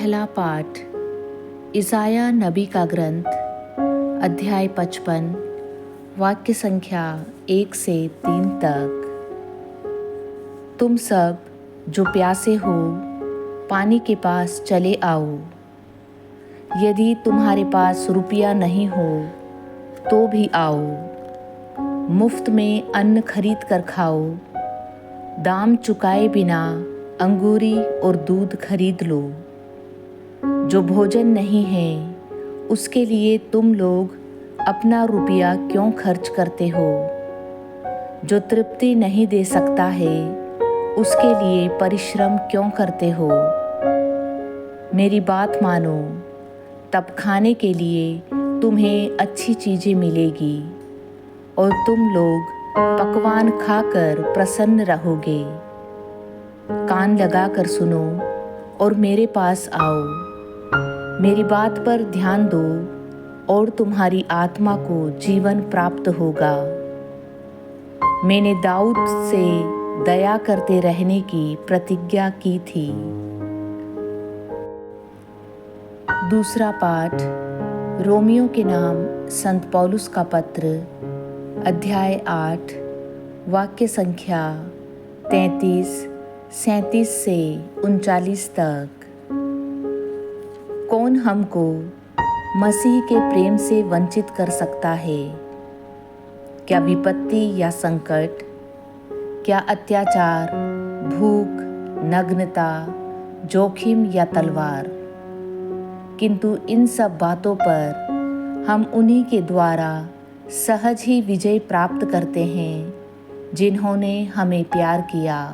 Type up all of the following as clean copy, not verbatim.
पहला पाठ इसाया नबी का ग्रंथ, अध्याय 55, वाक्य संख्या 1 से 3 तक। तुम सब जो प्यासे हो, पानी के पास चले आओ। यदि तुम्हारे पास रुपया नहीं हो तो भी आओ। मुफ्त में अन्न खरीद कर खाओ। दाम चुकाए बिना अंगूरी और दूध खरीद लो। जो भोजन नहीं है उसके लिए तुम लोग अपना रुपया क्यों खर्च करते हो? जो तृप्ति नहीं दे सकता है उसके लिए परिश्रम क्यों करते हो? मेरी बात मानो, तब खाने के लिए तुम्हें अच्छी चीज़ें मिलेगी और तुम लोग पकवान खाकर प्रसन्न रहोगे। कान लगाकर सुनो और मेरे पास आओ। मेरी बात पर ध्यान दो और तुम्हारी आत्मा को जीवन प्राप्त होगा। मैंने दाऊद से दया करते रहने की प्रतिज्ञा की थी। दूसरा पाठ रोमियो के नाम संत पौलुस का पत्र, अध्याय 8, वाक्य संख्या 33, 37 से 39 तक। कौन हमको मसीह के प्रेम से वंचित कर सकता है? क्या विपत्ति या संकट, क्या अत्याचार, भूख, नग्नता, जोखिम या तलवार? किंतु इन सब बातों पर हम उन्हीं के द्वारा सहज ही विजय प्राप्त करते हैं जिन्होंने हमें प्यार किया।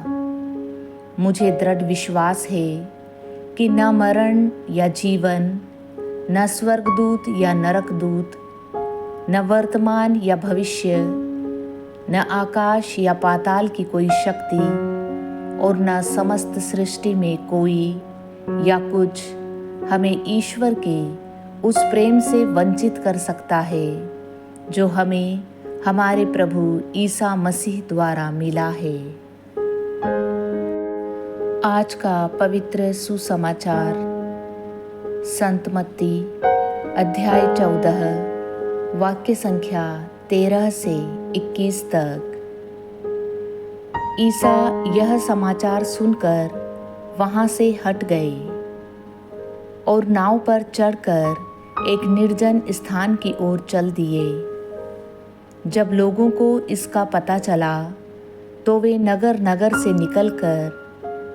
मुझे दृढ़ विश्वास है कि न मरण या जीवन, न स्वर्गदूत या नरकदूत, न वर्तमान या भविष्य, न आकाश या पाताल की कोई शक्ति और न समस्त सृष्टि में कोई या कुछ हमें ईश्वर के उस प्रेम से वंचित कर सकता है जो हमें हमारे प्रभु ईसा मसीह द्वारा मिला है। आज का पवित्र सुसमाचार संत मत्ती, अध्याय 14, वाक्य संख्या 13 से 21 तक। ईसा यह समाचार सुनकर वहाँ से हट गए और नाव पर चढ़कर एक निर्जन स्थान की ओर चल दिए। जब लोगों को इसका पता चला तो वे नगर नगर से निकलकर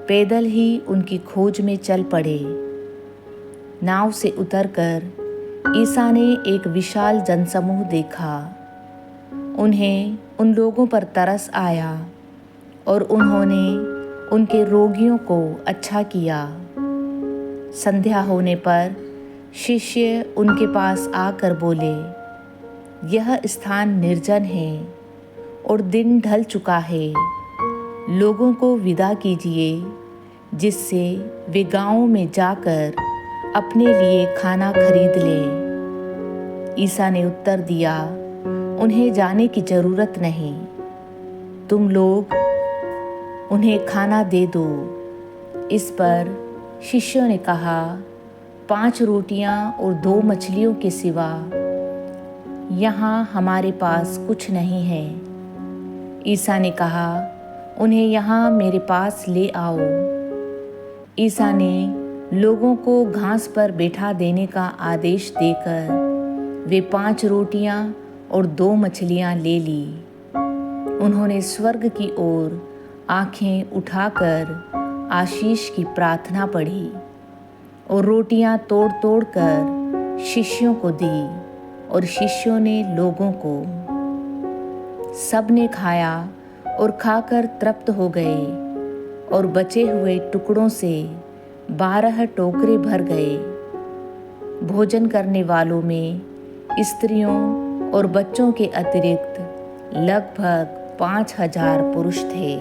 पैदल ही उनकी खोज में चल पड़े। नाव से उतरकर ईसा ने एक विशाल जनसमूह देखा। उन्हें उन लोगों पर तरस आया और उन्होंने उनके रोगियों को अच्छा किया। संध्या होने पर शिष्य उनके पास आकर बोले, यह स्थान निर्जन है और दिन ढल चुका है। लोगों को विदा कीजिए जिससे वे गाँव में जाकर अपने लिए खाना खरीद लें। ईसा ने उत्तर दिया, उन्हें जाने की जरूरत नहीं, तुम लोग उन्हें खाना दे दो। इस पर शिष्यों ने कहा, 5 रोटियां और 2 मछलियों के सिवा यहाँ हमारे पास कुछ नहीं है। ईसा ने कहा, उन्हें यहाँ मेरे पास ले आओ। ईसा ने लोगों को घास पर बैठा देने का आदेश देकर वे 5 रोटियां और 2 मछलियां ले ली। उन्होंने स्वर्ग की ओर आंखें उठाकर आशीष की प्रार्थना पढ़ी और रोटियां तोड़ तोड़ कर शिष्यों को दी और शिष्यों ने लोगों को। सब ने खाया और खाकर तृप्त हो गए और बचे हुए टुकड़ों से 12 टोकरे भर गए। भोजन करने वालों में स्त्रियों और बच्चों के अतिरिक्त लगभग 5000 पुरुष थे।